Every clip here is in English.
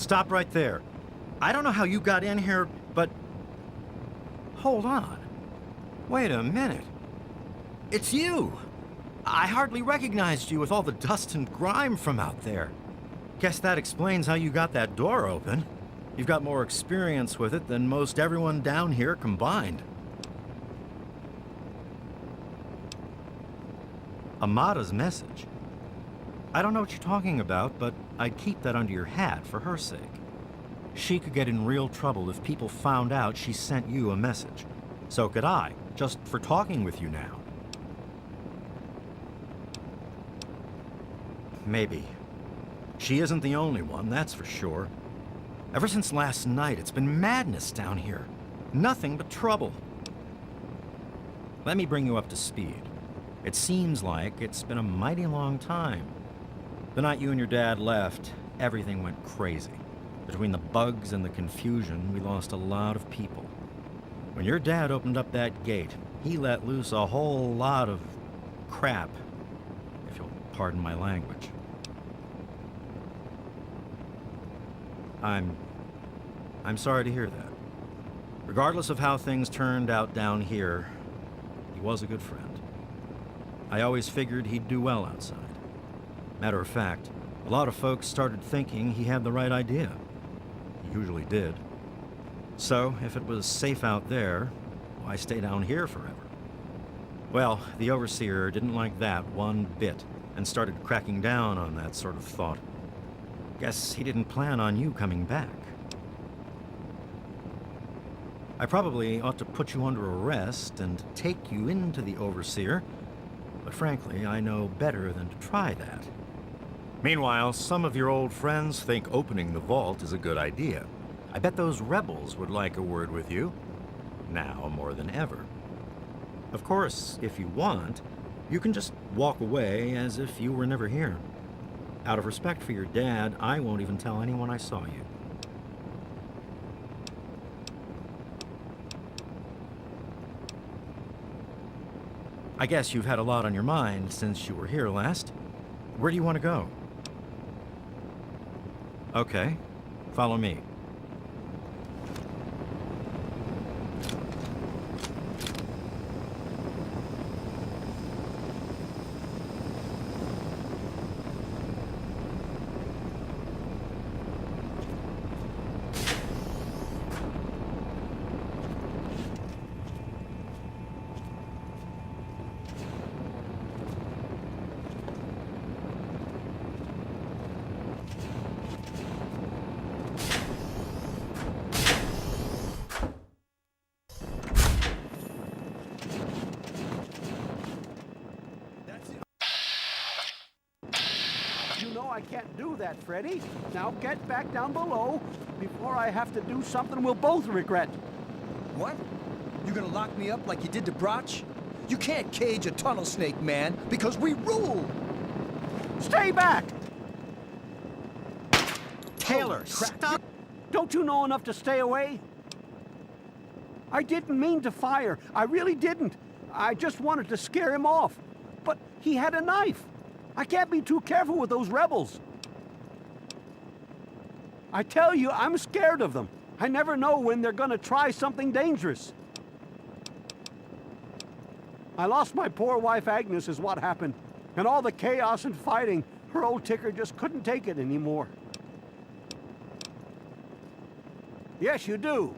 Stop right there. I don't know how you got in here, but... Hold on. Wait a minute. It's you! I hardly recognized you with all the dust and grime from out there. Guess that explains how you got that door open. You've got more experience with it than most everyone down here combined. Amada's message. I don't know what you're talking about, but I'd keep that under your hat for her sake. She could get in real trouble if people found out she sent you a message. So could I, just for talking with you now. Maybe. She isn't the only one, that's for sure. Ever since last night, it's been madness down here. Nothing but trouble. Let me bring you up to speed. It seems like it's been a mighty long time. The night you and your dad left, everything went crazy. Between the bugs and the confusion, we lost a lot of people. When your dad opened up that gate, he let loose a whole lot of crap, if you'll pardon my language. I'm sorry to hear that. Regardless of how things turned out down here, he was a good friend. I always figured he'd do well outside. Matter of fact, a lot of folks started thinking he had the right idea. He usually did. So, if it was safe out there, why stay down here forever? Well, the Overseer didn't like that one bit, and started cracking down on that sort of thought. Guess he didn't plan on you coming back. I probably ought to put you under arrest and take you into the Overseer, but frankly, I know better than to try that. Meanwhile, some of your old friends think opening the vault is a good idea. I bet those rebels would like a word with you, now more than ever. Of course, if you want, you can just walk away as if you were never here. Out of respect for your dad, I won't even tell anyone I saw you. I guess you've had a lot on your mind since you were here last. Where do you want to go? Okay, follow me. I can't do that, Freddy. Now get back down below before I have to do something we'll both regret. What? You gonna lock me up like you did to Broch? You can't cage a tunnel snake, man, because we rule! Stay back! Taylor, stop! Don't you know enough to stay away? I didn't mean to fire. I really didn't. I just wanted to scare him off. But he had a knife. I can't be too careful with those rebels. I tell you, I'm scared of them. I never know when they're gonna try something dangerous. I lost my poor wife Agnes is what happened. And all the chaos and fighting, her old ticker just couldn't take it anymore. Yes, you do.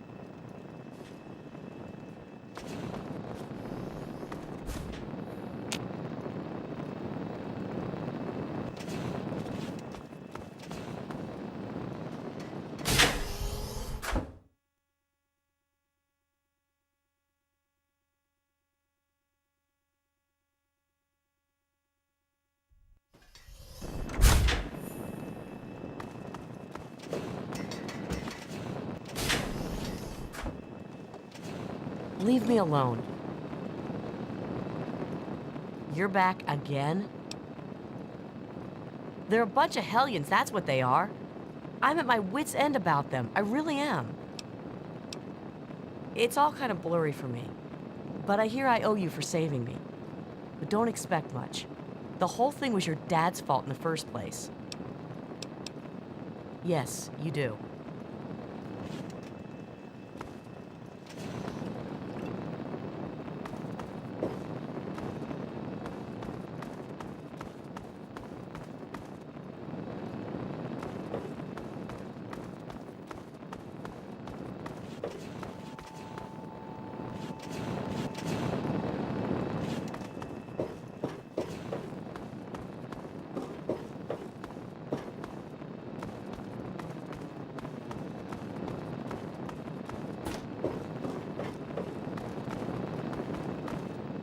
Leave me alone. You're back again? They're a bunch of hellions, that's what they are. I'm at my wit's end about them. I really am. It's all kind of blurry for me. But I hear I owe you for saving me. But don't expect much. The whole thing was your dad's fault in the first place. Yes, you do.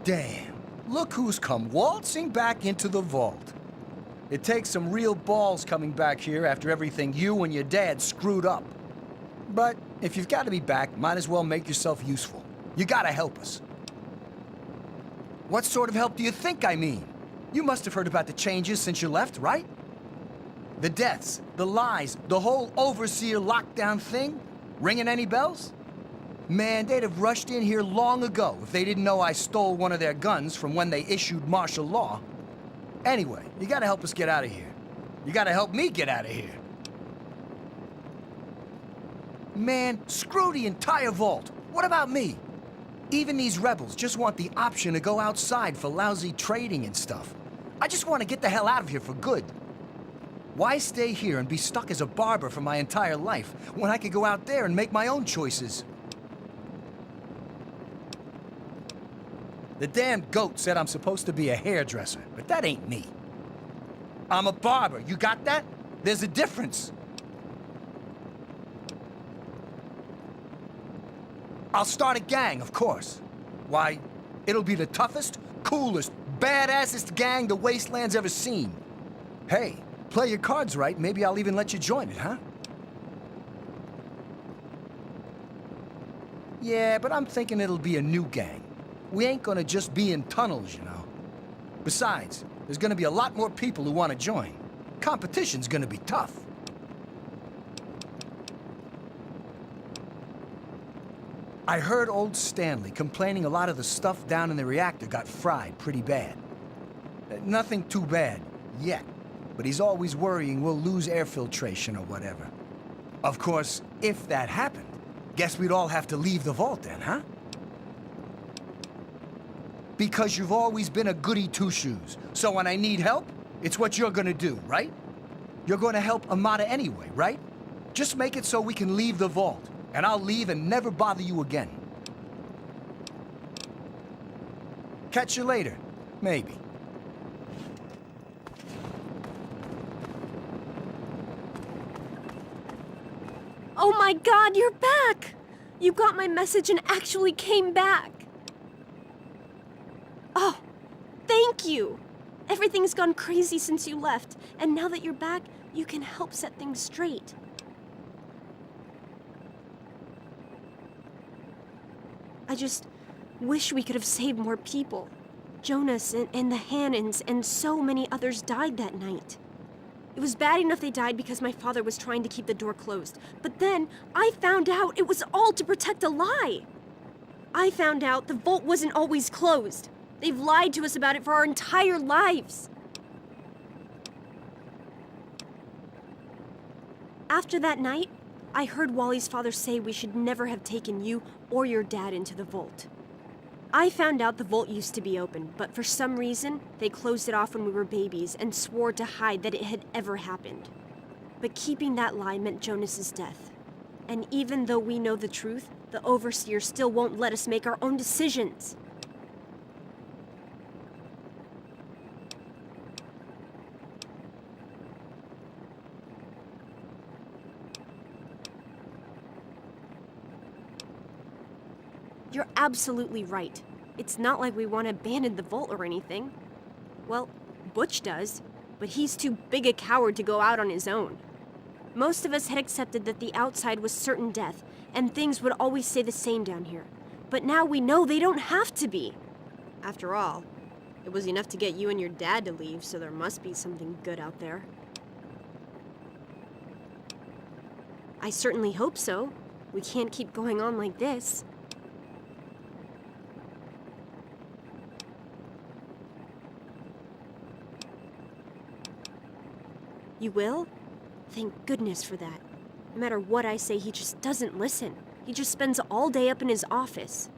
Damn, look who's come waltzing back into the vault. It takes some real balls coming back here after everything you and your dad screwed up. But if you've got to be back, might as well make yourself useful. You gotta help us. What sort of help do you think I mean? You must have heard about the changes since you left, right? The deaths, the lies, the whole overseer lockdown thing? Ringing any bells? Man, they'd have rushed in here long ago if they didn't know I stole one of their guns from when they issued martial law. Anyway, you gotta help us get out of here. You gotta help me get out of here. Man, screw the entire vault. What about me? Even these rebels just want the option to go outside for lousy trading and stuff. I just want to get the hell out of here for good. Why stay here and be stuck as a barber for my entire life when I could go out there and make my own choices? The damn goat said I'm supposed to be a hairdresser, but that ain't me. I'm a barber, you got that? There's a difference. I'll start a gang, of course. Why, it'll be the toughest, coolest, badassest gang the Wasteland's ever seen. Hey, play your cards right, maybe I'll even let you join it, huh? Yeah, but I'm thinking it'll be a new gang. We ain't gonna just be in tunnels, you know. Besides, there's gonna be a lot more people who want to join. Competition's gonna be tough. I heard old Stanley complaining a lot of the stuff down in the reactor got fried pretty bad. Nothing too bad, yet. But he's always worrying we'll lose air filtration or whatever. Of course, if that happened, guess we'd all have to leave the vault then, huh? Because you've always been a goody two-shoes. So when I need help, it's what you're gonna do, right? You're gonna help Amata anyway, right? Just make it so we can leave the vault, and I'll leave and never bother you again. Catch you later, maybe. Oh my God, you're back! You got my message and actually came back. Oh, thank you! Everything's gone crazy since you left, and now that you're back, you can help set things straight. I just wish we could have saved more people. Jonas and the Hannons and so many others died that night. It was bad enough they died because my father was trying to keep the door closed. But then, I found out it was all to protect a lie. I found out the vault wasn't always closed. They've lied to us about it for our entire lives. After that night, I heard Wally's father say we should never have taken you or your dad into the vault. I found out the vault used to be open, but for some reason, they closed it off when we were babies and swore to hide that it had ever happened. But keeping that lie meant Jonas's death. And even though we know the truth, the Overseer still won't let us make our own decisions. You're absolutely right. It's not like we want to abandon the vault or anything. Well, Butch does, but he's too big a coward to go out on his own. Most of us had accepted that the outside was certain death, and things would always stay the same down here. But now we know they don't have to be. After all, it was enough to get you and your dad to leave, so there must be something good out there. I certainly hope so. We can't keep going on like this. You will? Thank goodness for that. No matter what I say, he just doesn't listen. He just spends all day up in his office.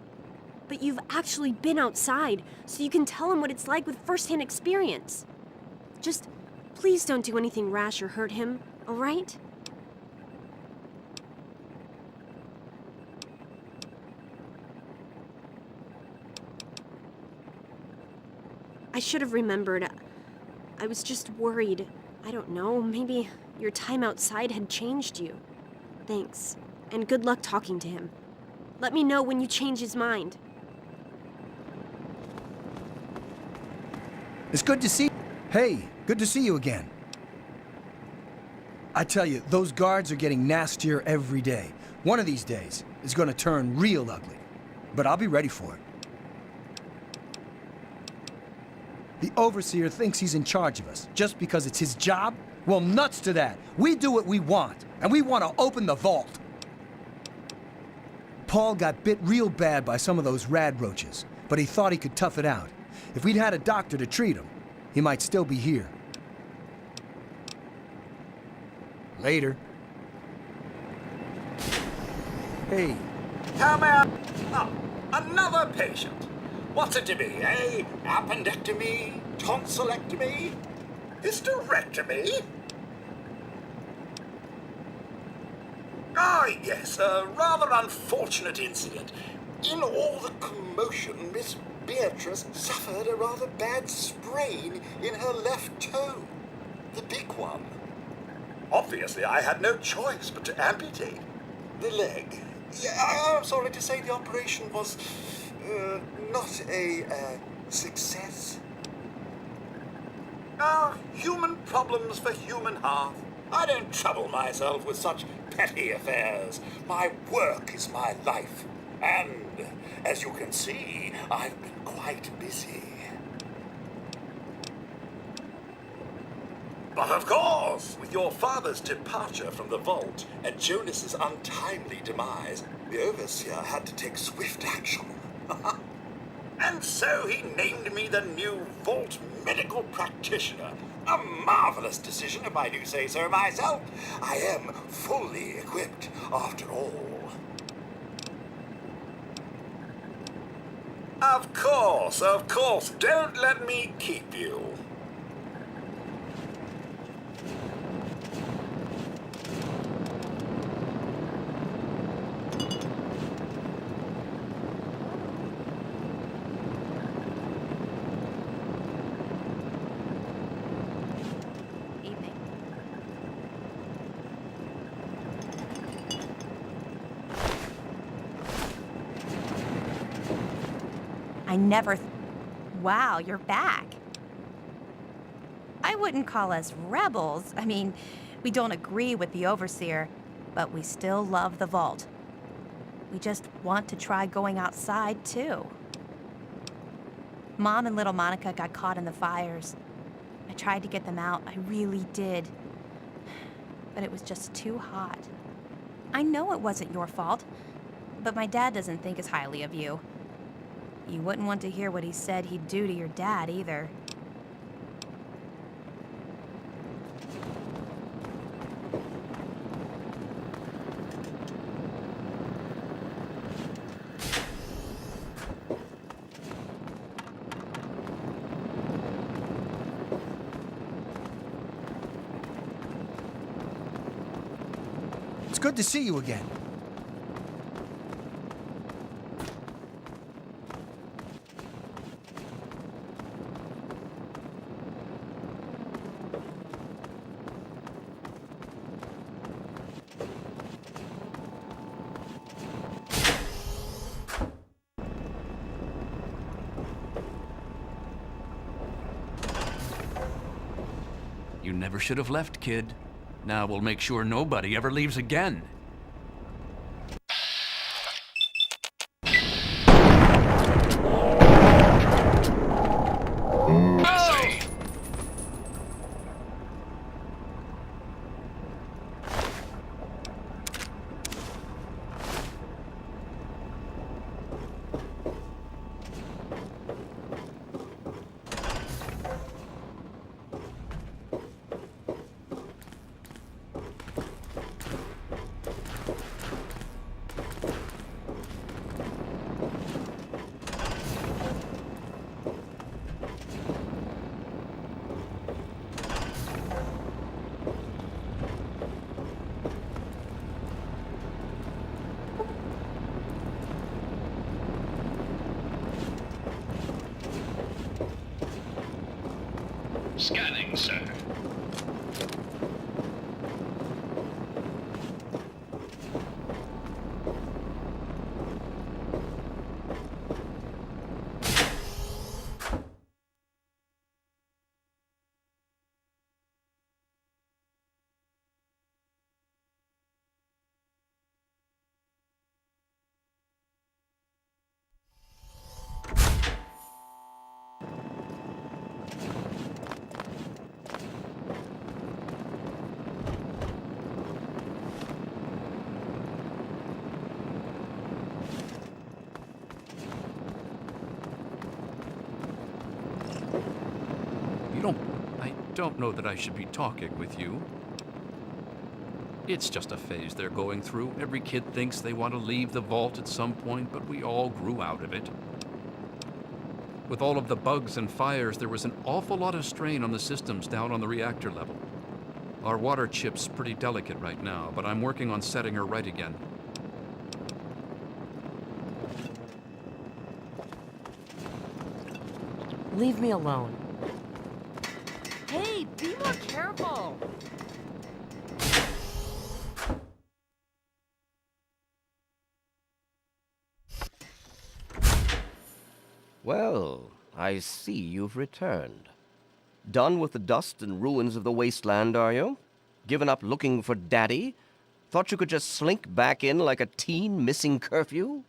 But you've actually been outside, so you can tell him what it's like with first-hand experience. Just please don't do anything rash or hurt him, all right? I should have remembered. I was just worried. I don't know, maybe your time outside had changed you. Thanks, and good luck talking to him. Let me know when you change his mind. It's good to see. Hey, good to see you again. I tell you, those guards are getting nastier every day. One of these days, it's gonna turn real ugly. But I'll be ready for it. The Overseer thinks he's in charge of us just because it's his job? Well, nuts to that. We do what we want, and we want to open the vault. Paul got bit real bad by some of those rad roaches, but he thought he could tough it out. If we'd had a doctor to treat him, he might still be here. Later. Hey. Come out. Oh, another patient. What's it to be, eh? Appendectomy? Tonsillectomy? Hysterectomy? Ah, yes, a rather unfortunate incident. In all the commotion, Miss Beatrice suffered a rather bad sprain in her left toe. The big one. Obviously, I had no choice but to amputate the leg. Yeah, I'm sorry to say the operation was not a success. Ah, human problems for human hearth. I don't trouble myself with such petty affairs. My work is my life. And, as you can see, I've been quite busy. But of course, with your father's departure from the vault and Jonas's untimely demise, the Overseer had to take swift action. And so he named me the new Vault Medical Practitioner. A marvelous decision, if I do say so myself. I am fully equipped, after all. Of course. Don't let me keep you. Wow, you're back. I wouldn't call us rebels. I mean, we don't agree with the Overseer, but we still love the vault. We just want to try going outside, too. Mom and little Monica got caught in the fires. I tried to get them out, I really did. But it was just too hot. I know it wasn't your fault, but my dad doesn't think as highly of you. You wouldn't want to hear what he said he'd do to your dad, either. It's good to see you again. You never should have left, kid. Now we'll make sure nobody ever leaves again. Scanning, sir. I don't know that I should be talking with you. It's just a phase they're going through. Every kid thinks they want to leave the vault at some point, but we all grew out of it. With all of the bugs and fires, there was an awful lot of strain on the systems down on the reactor level. Our water chip's pretty delicate right now, but I'm working on setting her right again. Leave me alone. Hey, be more careful! Well, I see you've returned. Done with the dust and ruins of the wasteland, are you? Given up looking for Daddy? Thought you could just slink back in like a teen missing curfew?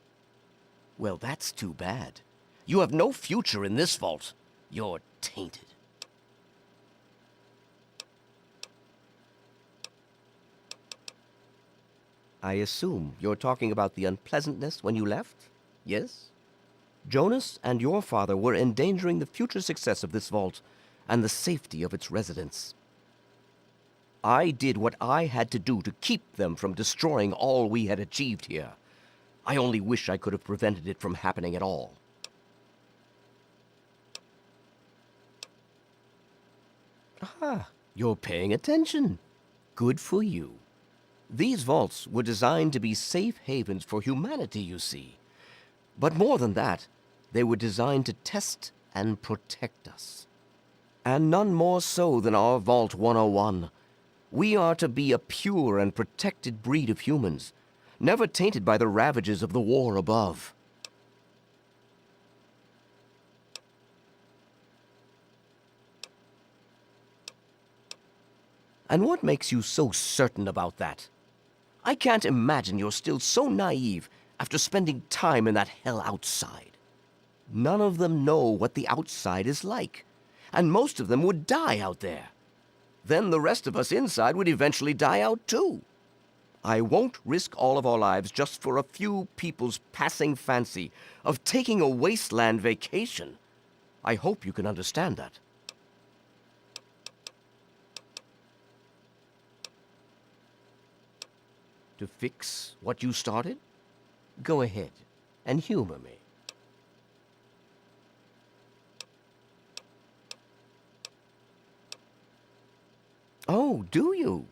Well, that's too bad. You have no future in this vault. You're tainted. I assume you're talking about the unpleasantness when you left? Yes? Jonas and your father were endangering the future success of this vault and the safety of its residents. I did what I had to do to keep them from destroying all we had achieved here. I only wish I could have prevented it from happening at all. Ah, you're paying attention. Good for you. These vaults were designed to be safe havens for humanity, you see. But more than that, they were designed to test and protect us. And none more so than our Vault 101. We are to be a pure and protected breed of humans, never tainted by the ravages of the war above. And what makes you so certain about that? I can't imagine you're still so naive after spending time in that hell outside. None of them know what the outside is like, and most of them would die out there. Then the rest of us inside would eventually die out too. I won't risk all of our lives just for a few people's passing fancy of taking a wasteland vacation. I hope you can understand that. To fix what you started? Go ahead and humor me. Oh, do you?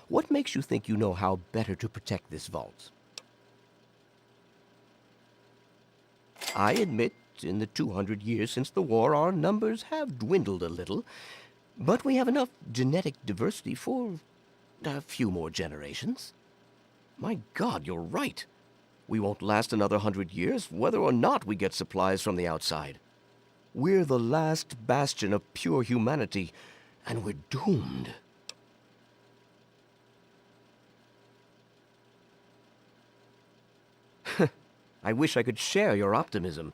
What makes you think you know how better to protect this vault? I admit, in the 200 years since the war, our numbers have dwindled a little, but we have enough genetic diversity for a few more generations. My God, you're right. We won't last another 100 years, whether or not we get supplies from the outside. We're the last bastion of pure humanity, and we're doomed. I wish I could share your optimism,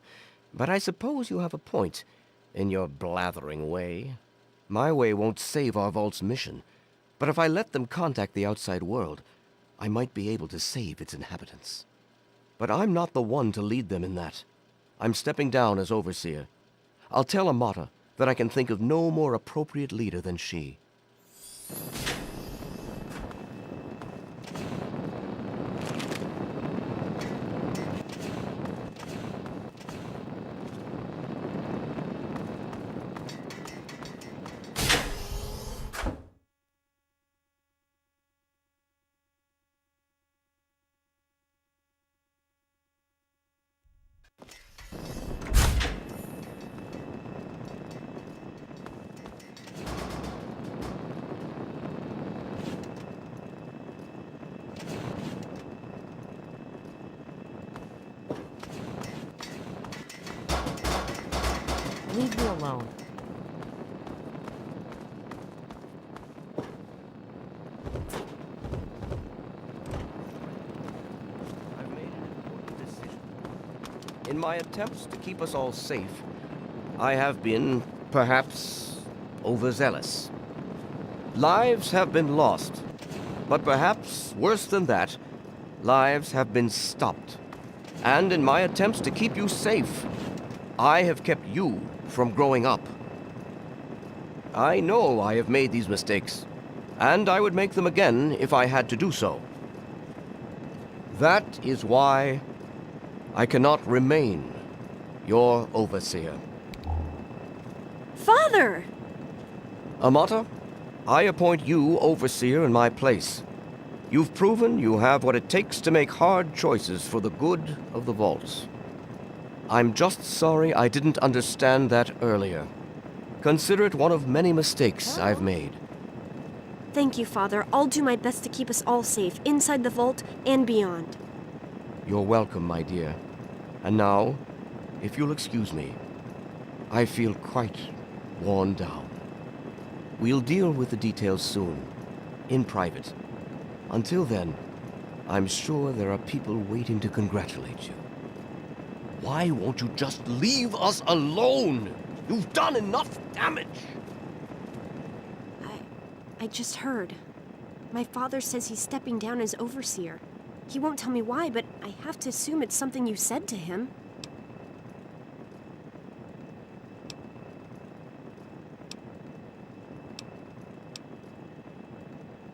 but I suppose you have a point in your blathering way. My way won't save our vault's mission, but if I let them contact the outside world, I might be able to save its inhabitants. But I'm not the one to lead them in that. I'm stepping down as overseer. I'll tell Amata that I can think of no more appropriate leader than she. Leave me alone. I've made an important decision. In my attempts to keep us all safe, I have been, perhaps, overzealous. Lives have been lost, but perhaps worse than that, lives have been stopped. And in my attempts to keep you safe, I have kept you from growing up. I know I have made these mistakes, and I would make them again if I had to do so. That is why I cannot remain your overseer. Father! Amata, I appoint you overseer in my place. You've proven you have what it takes to make hard choices for the good of the vaults. I'm just sorry I didn't understand that earlier. Consider it one of many mistakes I've made. Thank you, Father. I'll do my best to keep us all safe, inside the vault and beyond. You're welcome, my dear. And now, if you'll excuse me, I feel quite worn down. We'll deal with the details soon, in private. Until then, I'm sure there are people waiting to congratulate you. Why won't you just leave us alone? You've done enough damage! I just heard. My father says he's stepping down as overseer. He won't tell me why, but I have to assume it's something you said to him.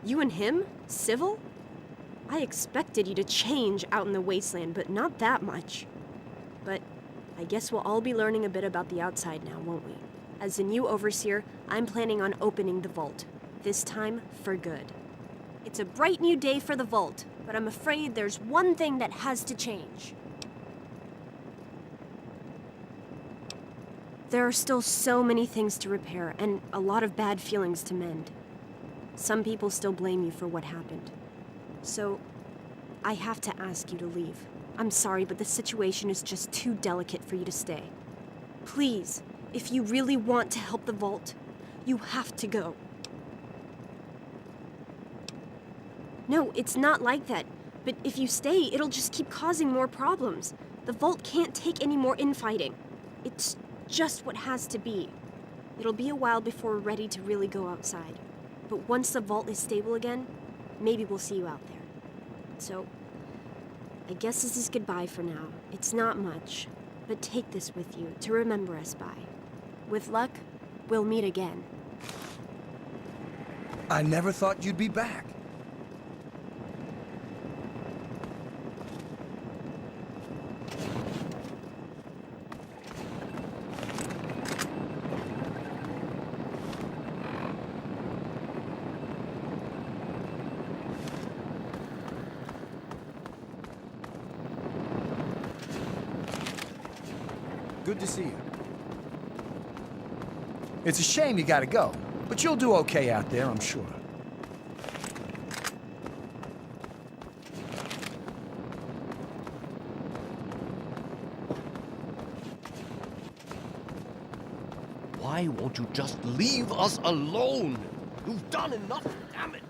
You and him? Civil? I expected you to change out in the wasteland, but not that much. But I guess we'll all be learning a bit about the outside now, won't we? As the new overseer, I'm planning on opening the vault. This time, for good. It's a bright new day for the vault, but I'm afraid there's one thing that has to change. There are still so many things to repair, and a lot of bad feelings to mend. Some people still blame you for what happened. So, I have to ask you to leave. I'm sorry, but the situation is just too delicate for you to stay. Please, if you really want to help the vault, you have to go. No, it's not like that. But if you stay, it'll just keep causing more problems. The vault can't take any more infighting. It's just what has to be. It'll be a while before we're ready to really go outside. But once the vault is stable again, maybe we'll see you out there. So, I guess this is goodbye for now. It's not much, but take this with you to remember us by. With luck, we'll meet again. I never thought you'd be back. Good to see you. It's a shame you gotta go, but you'll do okay out there, I'm sure. Why won't you just leave us alone? You've done enough damage.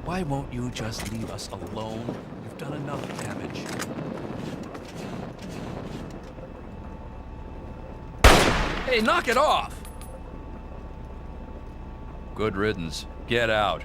Why won't you just leave us alone? You've done enough damage. Hey, knock it off! Good riddance. Get out.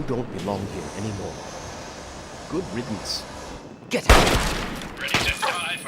don't belong here anymore. Good riddance. Get out! Ready to drive.